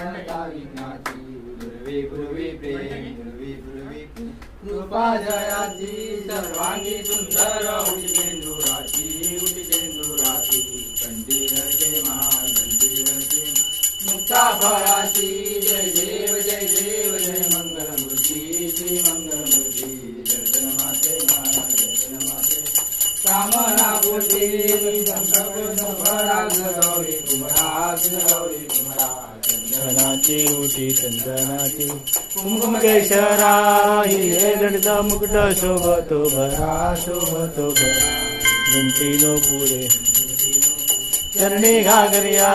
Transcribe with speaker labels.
Speaker 1: म्हणता विघ्नाची गुरुवे गुरुवे प्रेम गुरुवे गुरुवे कृपा जयाची सर्वांगी सुंदर उठी चेंदुराची कंठी धरते माळ कंठी धरते मुक्ता फळाची जय देव जय मंगलमूर्ती श्री मंगलमूर्ती दर्शन माते दर्शन माते कामना पूर्ती गौरी कुमरा चंदनाची उठी चंदनाची कुंकुम केशरा हिरे जडता मुकुट शोभतो भरा गंटीनो पुरे चरणी घागरिया